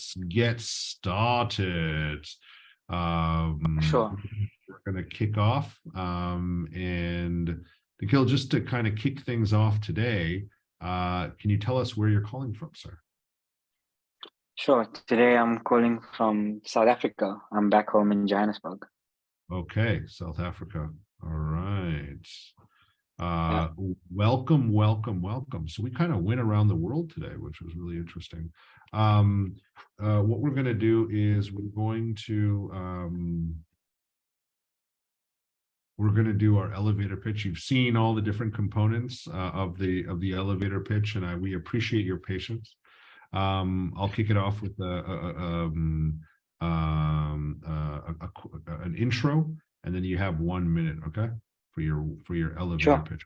let's get started. Sure. We're going to kick off. And Nikhil, just to kind of kick things off today, can you tell us where you're calling from, sir? Sure. Today I'm calling from South Africa. I'm back home in Johannesburg. Okay, South Africa. All right. Yeah. Welcome, welcome, welcome. So we kind of went around the world today, which was really interesting. What we're going to do is we're going to do our elevator pitch. You've seen all the different components of the elevator pitch, and we appreciate your patience. I'll kick it off with an intro, and then you have 1 minute, okay, for your elevator pitch.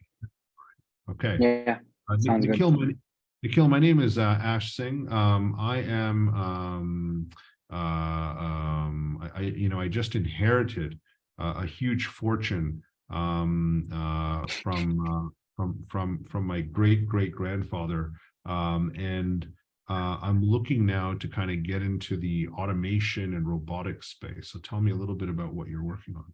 Okay. Yeah. Sounds good. Nikhil, my name is Ash Singh. I am I just inherited a huge fortune from my great grandfather, and I'm looking now to kind of get into the automation and robotics space. So tell me a little bit about what you're working on.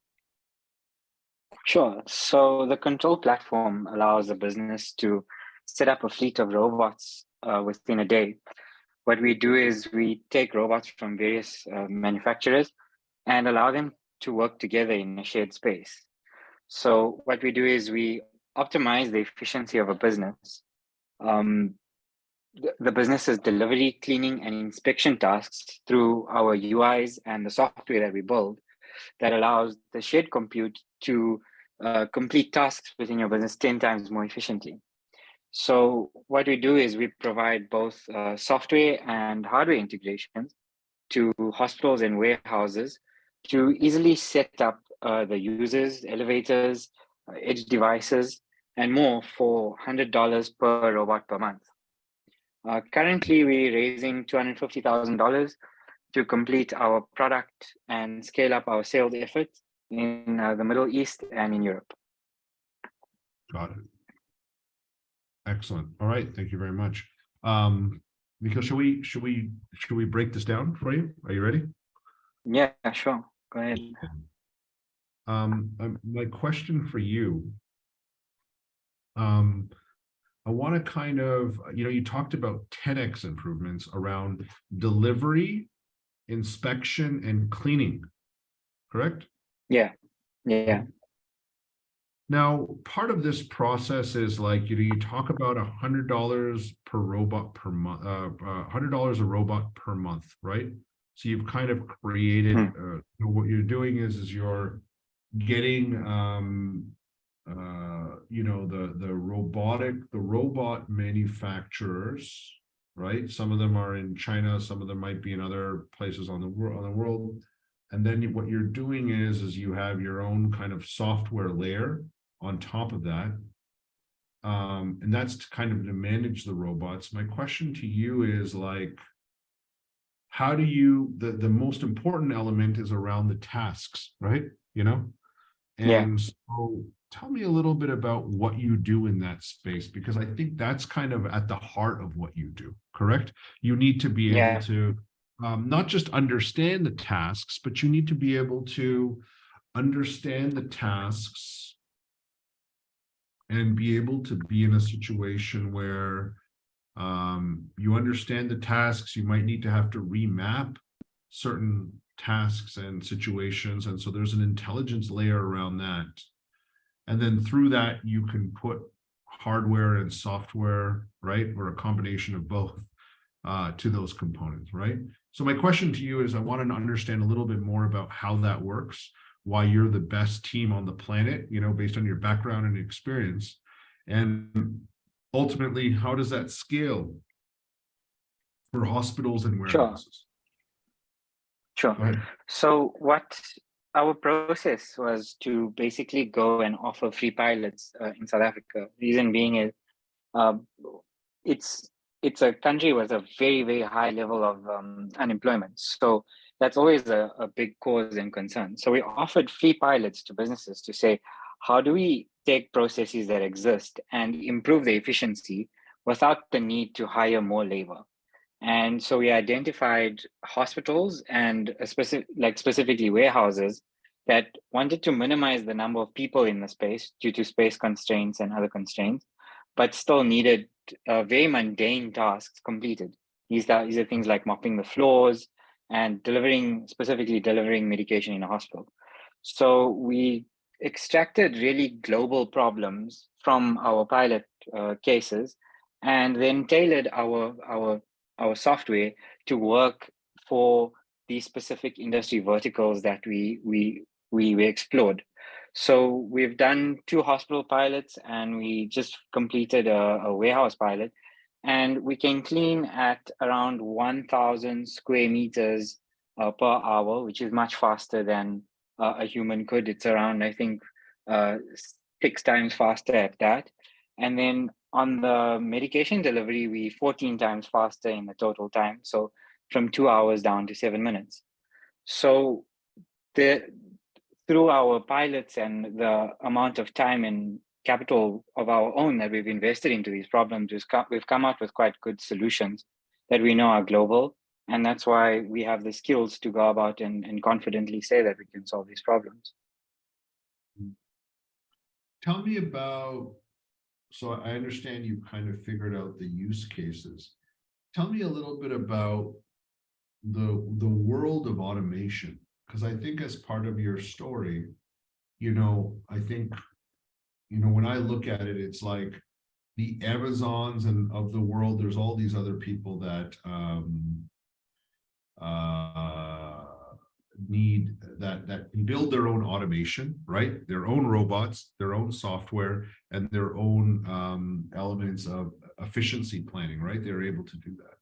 Sure. So the control platform allows a business to set up a fleet of robots within a day. What we do is we take robots from various manufacturers and allow them to work together in a shared space. So what we do is we optimize the efficiency of a business. The business's delivery, cleaning, and inspection tasks through our UIs and the software that we build that allows the shared compute to complete tasks within your business 10 times more efficiently. So what we do is we provide both software and hardware integrations to hospitals and warehouses to easily set up the users, elevators, edge devices, and more for $100 per robot per month. Currently, we're raising $250,000 to complete our product and scale up our sales efforts in the Middle East and in Europe. Got it. Excellent. All right. Thank you very much. Nikhil, should we break this down for you? Are you ready? Yeah, sure. Go ahead. My question for you, I want to kind of, you talked about 10x improvements around delivery, inspection, and cleaning, correct? Yeah. Now, part of this process is like, you talk about $100 per robot per month, $100 a robot per month, right? So you've kind of created, what you're doing is you're getting, the robot manufacturers, right? Some of them are in China, some of them might be in other places on the world. And then what you're doing is you have your own kind of software layer on top of that. And that's to kind of to manage the robots. My question to you is like, how do you, the most important element is around the tasks, right? And so tell me a little bit about what you do in that space, because I think that's kind of at the heart of what you do, correct? You need to be able to not just understand the tasks, but you need to be able to understand the tasks and be able to be in a situation where you understand the tasks. You might need to have to remap certain tasks and situations. And so there's an intelligence layer around that. And then through that, you can put hardware and software, right? Or a combination of both to those components, right? So my question to you is, I want to understand a little bit more about how that works, why you're the best team on the planet, based on your background and experience. And ultimately, how does that scale for hospitals and warehouses? Sure. So what our process was to basically go and offer free pilots in South Africa. Reason being is it's a country with a very, very high level of unemployment. So that's always a big cause and concern. So we offered free pilots to businesses to say, how do we take processes that exist and improve the efficiency without the need to hire more labor? And so we identified hospitals and specifically warehouses that wanted to minimize the number of people in the space due to space constraints and other constraints, but still needed very mundane tasks completed. These are things like mopping the floors and specifically delivering medication in a hospital. So we extracted really global problems from our pilot cases, and then tailored our software to work for these specific industry verticals that we explored. So we've done 2 hospital pilots, and we just completed a warehouse pilot, and we can clean at around 1,000 square meters per hour, which is much faster than a human could. It's around, I think, 6 times faster at that. And then on the medication delivery, we 14 times faster in the total time. So from 2 hours down to 7 minutes. So through our pilots and the amount of time and capital of our own that we've invested into these problems, we've come up with quite good solutions that we know are global. And that's why we have the skills to go about and confidently say that we can solve these problems. Tell me about, so I understand you kind of figured out the use cases. Tell me a little bit about the world of automation, because I think as part of your story, I think, when I look at it, it's like the Amazons and of the world, there's all these other people that need that can build their own automation, right? Their own robots, their own software, and their own elements of efficiency planning, right? They're able to do that.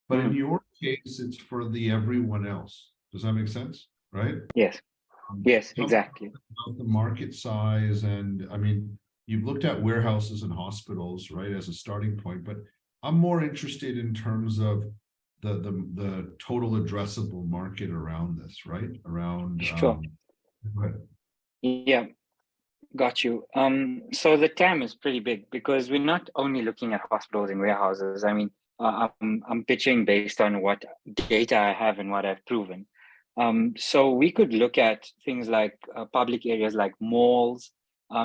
But in your case, it's for the everyone else. Does that make sense? Right? Yes. Yes, exactly. About the market size, and I mean, you've looked at warehouses and hospitals, right, as a starting point, but I'm more interested in terms of the total addressable market around this, right? Around Sure. go ahead. Yeah, got you. So the TAM is pretty big because we're not only looking at hospitals and warehouses. I mean, I'm pitching based on what data I have and what I've proven. So we could look at things like public areas like malls.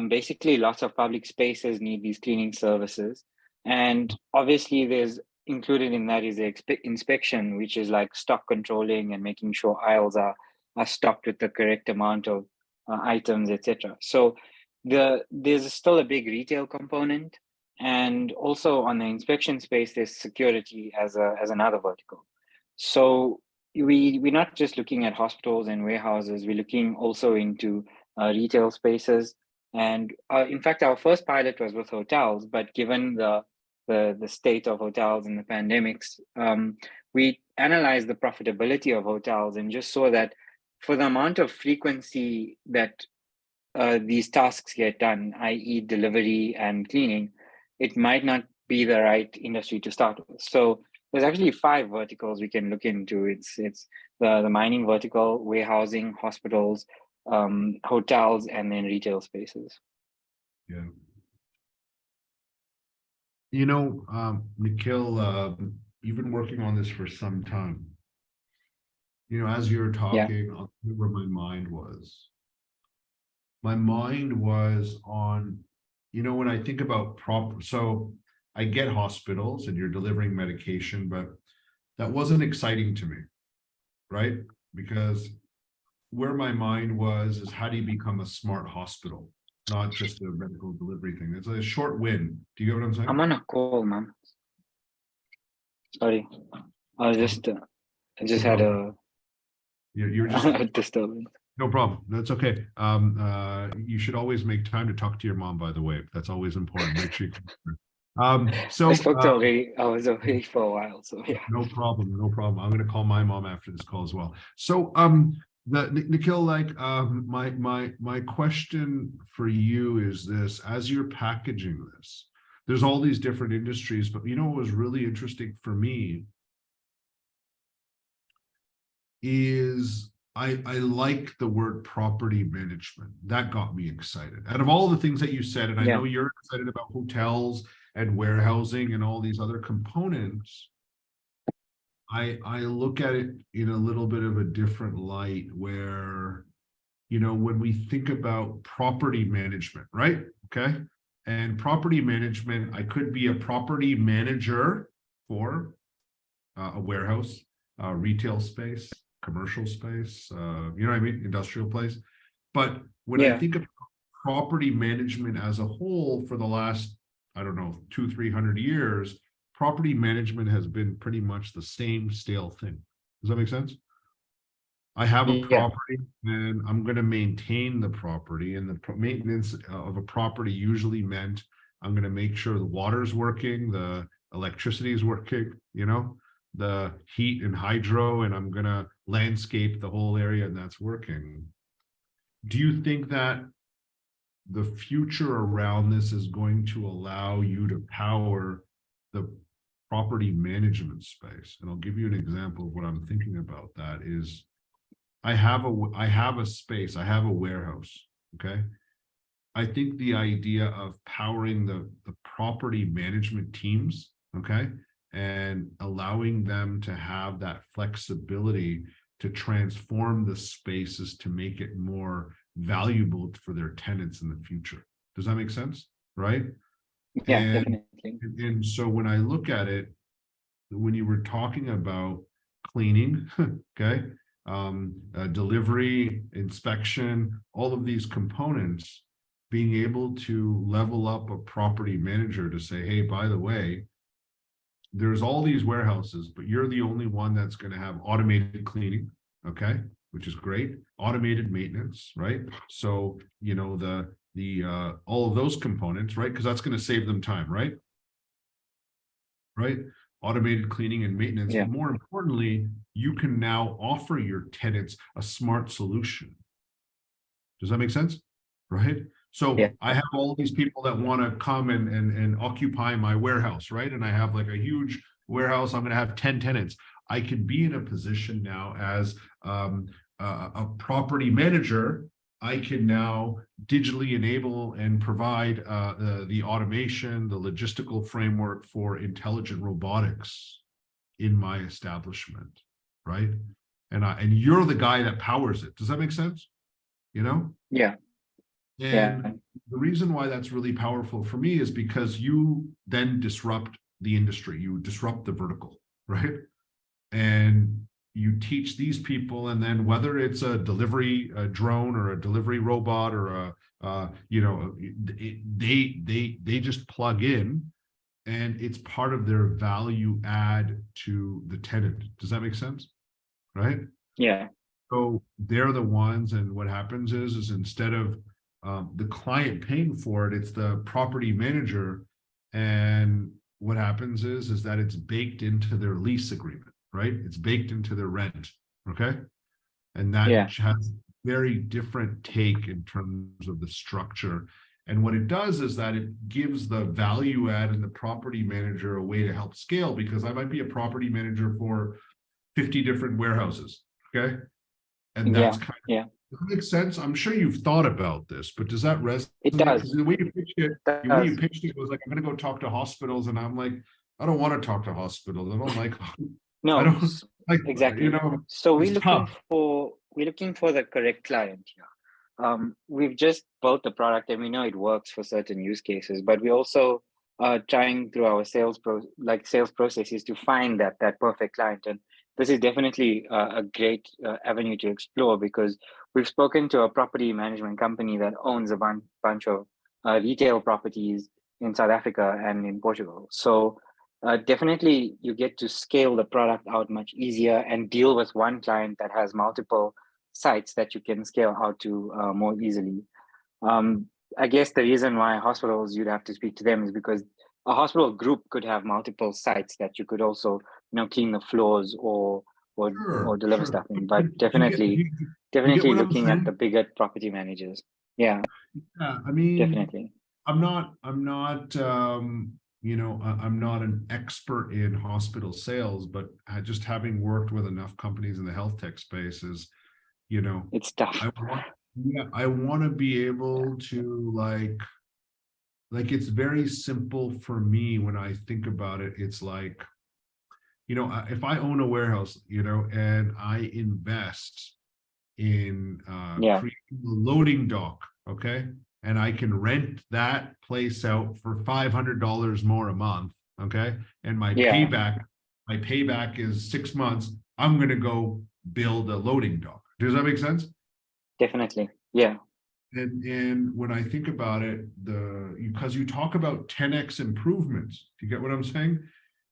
Basically, lots of public spaces need these cleaning services. And obviously, there's included in that is the inspection, which is like stock controlling and making sure aisles are stocked with the correct amount of items, etc. So there's still a big retail component. And also on the inspection space, there's security as another vertical. So we're not just looking at hospitals and warehouses, we're looking also into retail spaces. And in fact, our first pilot was with hotels, but given the state of hotels and the pandemics, we analyzed the profitability of hotels and just saw that for the amount of frequency that these tasks get done, i.e. delivery and cleaning, it might not be the right industry to start with. So there's actually 5 verticals we can look into. It's the mining vertical, warehousing, hospitals, hotels, and then retail spaces. Yeah. Nikhil, you've been working on this for some time. As you're talking, I'll tell you where my mind was. My mind was on, when I think about so I get hospitals and you're delivering medication, but that wasn't exciting to me, right? Because where my mind was is how do you become a smart hospital, not just a medical delivery thing. It's a short win. Do you get what I'm saying? I'm on a call, man. Sorry, I just had a you're just disturbance. No problem. That's okay. You should always make time to talk to your mom, by the way. That's always important. Make sure so I was away for a while, so yeah. No problem. I'm going to call my mom after this call as well. So Nikhil, my question for you is this: as you're packaging this, there's all these different industries, but what was really interesting for me is I like the word property management. That got me excited. Out of all the things that you said, and I know you're excited about hotels and warehousing and all these other components, I look at it in a little bit of a different light where, when we think about property management, right? Okay. And property management, I could be a property manager for a warehouse, retail space, commercial space, you know what I mean? Industrial place. But when I Yeah, think of property management as a whole for the last, I don't know, 200-300 years, property management has been pretty much the same stale thing. Does that make sense? I have a yeah, property and I'm going to maintain the property, and the maintenance of a property usually meant I'm going to make sure the water's working, the electricity is working, the heat and hydro, and I'm going to landscape the whole area and that's working. Do you think that the future around this is going to allow you to power the property management space? And I'll give you an example of what I'm thinking about. That is, I have a space, I have a warehouse. Okay. I think the idea of powering the property management teams, okay, and allowing them to have that flexibility to transform the spaces to make it more valuable for their tenants in the future. Does that make sense? Right. yeah, And definitely. and so when I look at it, when you were talking about cleaning, okay, delivery, inspection, all of these components, being able to level up a property manager to say, hey, by the way, there's all these warehouses, but you're the only one that's going to have automated cleaning, okay, which is great. Automated maintenance, right? So, the all of those components, right? Because that's going to save them time, right? Right? Automated cleaning and maintenance. Yeah, But more importantly, you can now offer your tenants a smart solution. Does that make sense? Right? So yeah, I have all these people that want to come and occupy my warehouse, right? And I have like a huge warehouse. I'm going to have 10 tenants. I could be in a position now as a property manager. I can now digitally enable and provide the automation, the logistical framework for intelligent robotics in my establishment, right? And you're the guy that powers it. Does that make sense? You know? yeah, yeah, And the reason why that's really powerful for me is because you then disrupt the industry, you disrupt the vertical, right? And you teach these people, and then whether it's a delivery a drone or a delivery robot or they just plug in, and it's part of their value add to the tenant. Does that make sense? Right? yeah, So they're the ones, and what happens is instead of the client paying for it, it's the property manager. And what happens is that it's baked into their lease agreement, right? It's baked into their rent, okay? And that yeah, has very different take in terms of the structure. And what it does is that it gives the value add and the property manager a way to help scale, because I might be a property manager for 50 different warehouses, okay? And that's yeah, kind of, yeah. does that make sense? I'm sure you've thought about this, but does that resonate? It Because does. the way you pitched it, It the way you does. pitched it was like, I'm going to go talk to hospitals, and I'm like, I don't want to talk to hospitals. I don't like, I No, don't like, exactly. So it's tough. we're looking for the correct client here. We've just built the product and we know it works for certain use cases, but we also trying through our sales processes to find that perfect client. And this is definitely a great avenue to explore, because we've spoken to a property management company that owns a bunch of retail properties in South Africa and in Portugal. So definitely you get to scale the product out much easier and deal with one client that has multiple sites that you can scale out to more easily. Um, I guess the reason why hospitals, you'd have to speak to them, is because a hospital group could have multiple sites that you could also, clean the floors or deliver Sure. stuff in. But But you get you get definitely what I'm looking at saying? the bigger property managers. Yeah, Yeah, I mean, definitely. I'm not an expert in hospital sales, but just having worked with enough companies in the health tech space is, you know, It's tough. I want to be able to like it's very simple for me when I think about it. It's like, if I own a warehouse, and I invest in Yeah. creating a loading dock, okay, and I can rent that place out for $500 more a month, okay, and my Yeah. payback is 6 months. I'm going to go build a loading dock. Does that make sense? Definitely. Yeah. And when I think about it, because you talk about 10x improvements, do you get what I'm saying?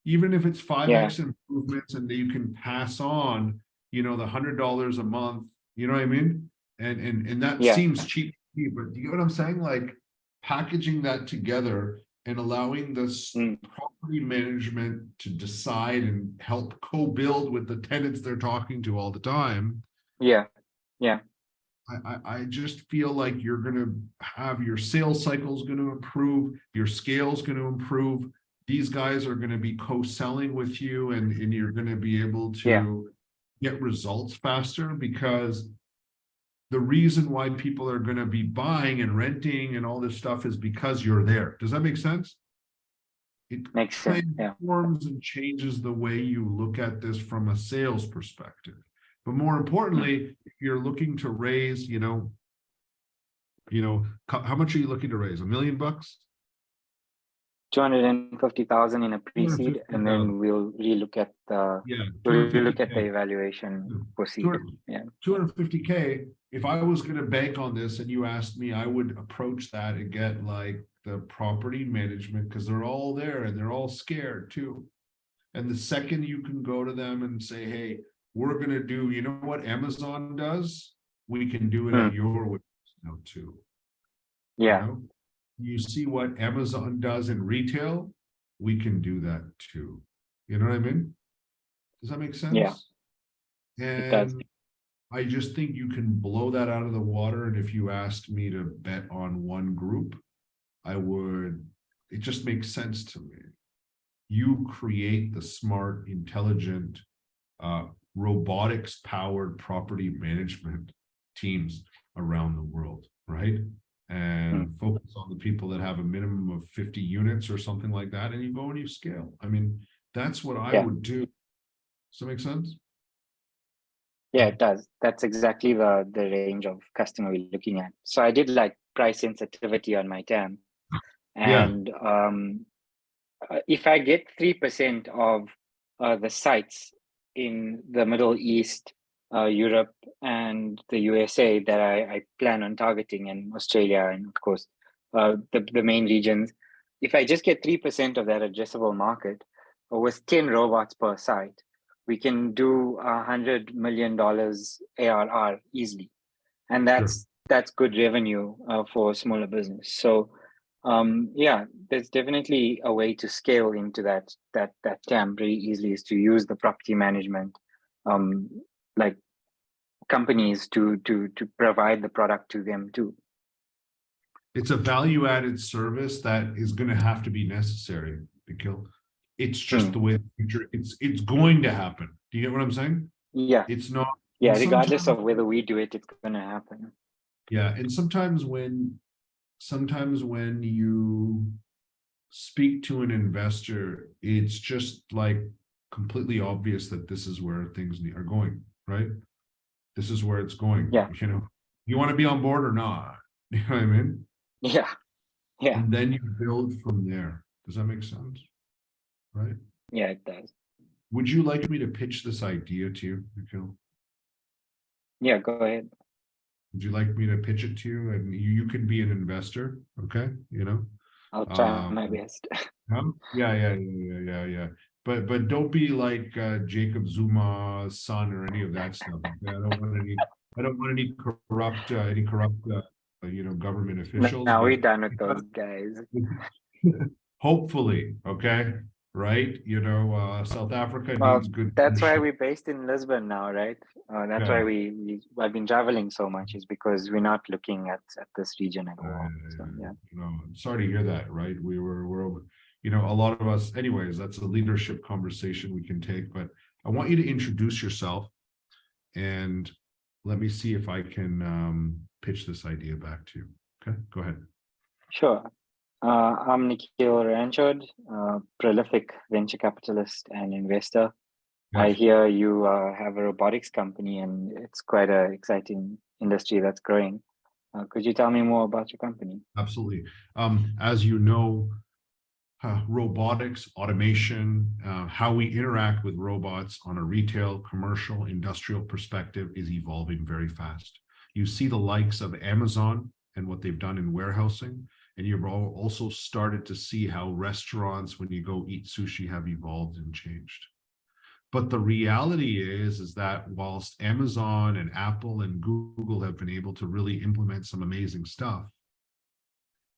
Even if it's 5x improvements and you can pass on, the $100 a month, you know what I mean? And that Yeah. seems cheap, but do you get what I'm saying? Like packaging that together and allowing this property management to decide and help co-build with the tenants they're talking to all the time. Yeah. Yeah. I just feel like you're going to have your sales cycles going to improve, your scale's going to improve. These guys are going to be co-selling with you, and you're going to be able to get results faster, because the reason why people are going to be buying and renting and all this stuff is because you're there. Does that make sense? It Makes sense. Yeah. transforms and changes the way you look at this from a sales perspective. But more importantly, if you're looking to raise, how much are you looking to raise? $1 million? 250,000 in a pre-seed, and then we'll relook at the evaluation for seed. 250K. If I was going to bank on this and you asked me, I would approach that and get like the property management, because they're all there and they're all scared too. And the second you can go to them and say, hey, we're going to do, what Amazon does? We can do it at your way now too. Yeah. You see what Amazon does in retail? We can do that too. You know what I mean? Does that make sense? Yeah. And it does. I just think you can blow that out of the water. And if you asked me to bet on one group, I would. It just makes sense to me. You create the smart, intelligent, robotics powered property management teams around the world, right? And focus on the people that have a minimum of 50 units or something like that, and you go and you scale. I mean, that's what I would do. Does that make sense? Yeah, it does. That's exactly the range of customer we're looking at. So I did like price sensitivity on my TAM. And if I get 3% of the sites in the Middle East, Europe, and the USA that I plan on targeting, and Australia, and of course, the main regions, if I just get 3% of that addressable market, with 10 robots per site, we can do $100 million ARR easily. And that's good revenue for a smaller business. So there's definitely a way to scale into that TAM very easily, is to use the property management like companies to provide the product to them too. It's a value-added service that is going to have to be necessary, Nikhil. It's just the way the future. It's going to happen. Do you get what I'm saying? Yeah. It's not. Yeah, regardless of whether we do it, it's going to happen. Yeah, and sometimes when you speak to an investor, it's just like completely obvious that this is where things are going, right? This is where it's going. Yeah. You want to be on board or not? You know what I mean? Yeah. Yeah. And then you build from there. Does that make sense? Right? Yeah, it does. Would you like me to pitch this idea to you, Nikhil? Yeah, go ahead. Would you like me to pitch it to you, and you can be an investor? Okay, I'll try my best. Yeah. But don't be like Jacob Zuma's son or any of that stuff. I don't want any corrupt government officials. Now we're done with those guys. Hopefully, okay, right? South Africa needs good. That's why we're based in Lisbon now, right? That's why I've been traveling so much, is because we're not looking at this region at all. So, yeah. I'm sorry to hear that, right? We're a lot of us, anyways, that's a leadership conversation we can take, but I want you to introduce yourself and let me see if I can pitch this idea back to you. Okay, go ahead. Sure. I'm Nikhil Ranchod, prolific venture capitalist and investor. I Yes. hear you have a robotics company, and it's quite an exciting industry that's growing. Could you tell me more about your company? Absolutely. As you know, robotics, automation, how we interact with robots on a retail, commercial, industrial perspective is evolving very fast. You see the likes of Amazon and what they've done in warehousing, and you've also started to see how restaurants, when you go eat sushi, have evolved and changed. But the reality is that whilst Amazon and Apple and Google have been able to really implement some amazing stuff,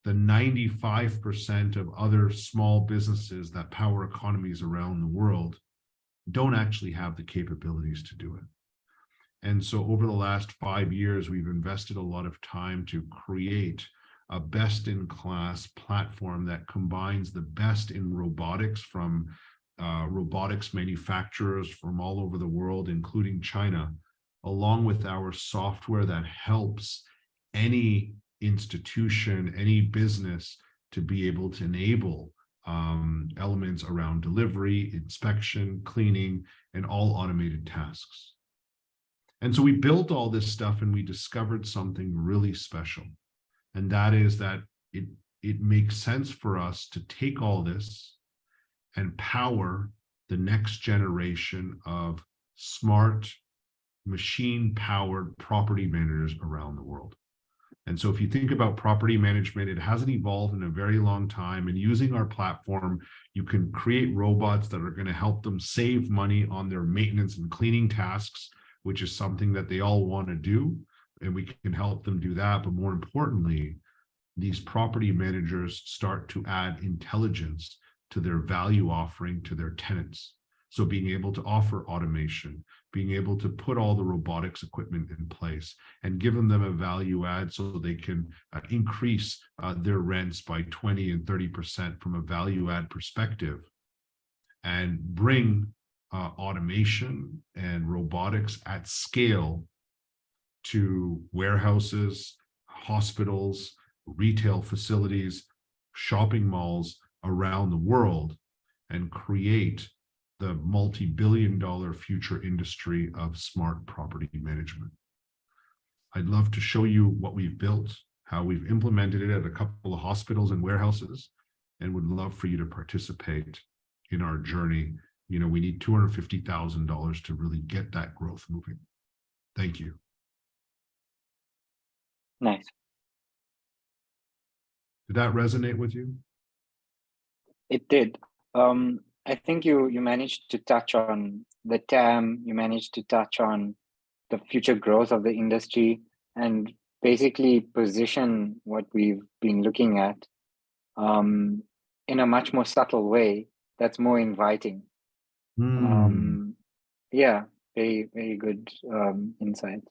the 95% of other small businesses that power economies around the world don't actually have the capabilities to do it. And so over the last 5 years, we've invested a lot of time to create a best-in-class platform that combines the best in robotics from robotics manufacturers from all over the world, including China, along with our software that helps any institution, any business to be able to enable elements around delivery, inspection, cleaning, and all automated tasks. And so we built all this stuff and we discovered something really special. And that is that it makes sense for us to take all this and power the next generation of smart machine-powered property managers around the world. And so if you think about property management, it hasn't evolved in a very long time. And using our platform, you can create robots that are going to help them save money on their maintenance and cleaning tasks, which is something that they all want to do. And we can help them do that. But more importantly, these property managers start to add intelligence to their value offering to their tenants. So being able to offer automation, being able to put all the robotics equipment in place and giving them a value add so they can increase their rents by 20 and 30% from a value add perspective, and bring automation and robotics at scale to warehouses, hospitals, retail facilities, shopping malls around the world, and create the multi-billion-dollar future industry of smart property management. I'd love to show you what we've built, how we've implemented it at a couple of hospitals and warehouses, and would love for you to participate in our journey. You know, we need $250,000 to really get that growth moving. Thank you. Nice. Did that resonate with you? It did. I think you managed to touch on the TAM, you managed to touch on the future growth of the industry, and basically position what we've been looking at in a much more subtle way that's more inviting. Yeah, very, very good insight.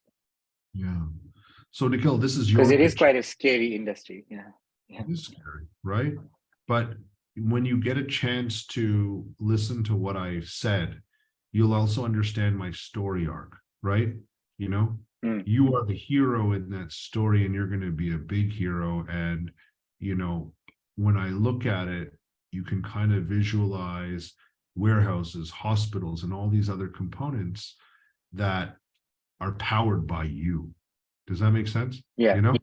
Yeah. So Nikhil, this is your Because it is pitch. quite a scary industry. Yeah. It is scary, right? But when you get a chance to listen to what I said, you'll also understand my story arc, right? You know, you are the hero in that story and you're going to be a big hero. And, you know, when I look at it, you can kind of visualize warehouses, hospitals, and all these other components that are powered by you. Does that make sense? Yeah. You know?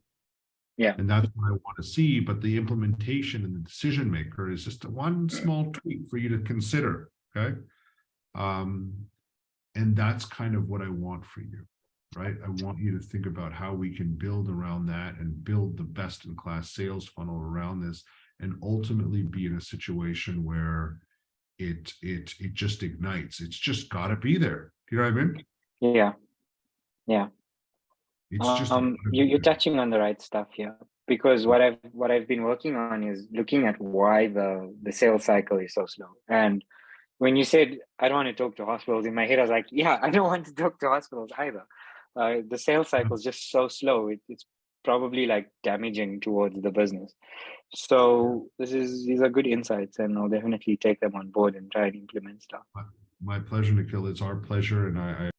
Yeah. And that's what I want to see. But the implementation and the decision maker is just one small tweak for you to consider. Okay. And that's kind of what I want for you, right? I want you to think about how we can build around that and build the best in class sales funnel around this, and ultimately be in a situation where it just ignites. It's just got to be there. Do you know what I mean? Yeah. Yeah. It's just you're touching on the right stuff here, because what I've been working on is looking at why the sales cycle is so slow. And when you said I don't want to talk to hospitals, in my head I was like, yeah, I don't want to talk to hospitals either. The sales cycle is just so slow. It's probably like damaging towards the business. So these are good insights, and I'll definitely take them on board and try and implement stuff. My pleasure, Nikhil. It's our pleasure, and I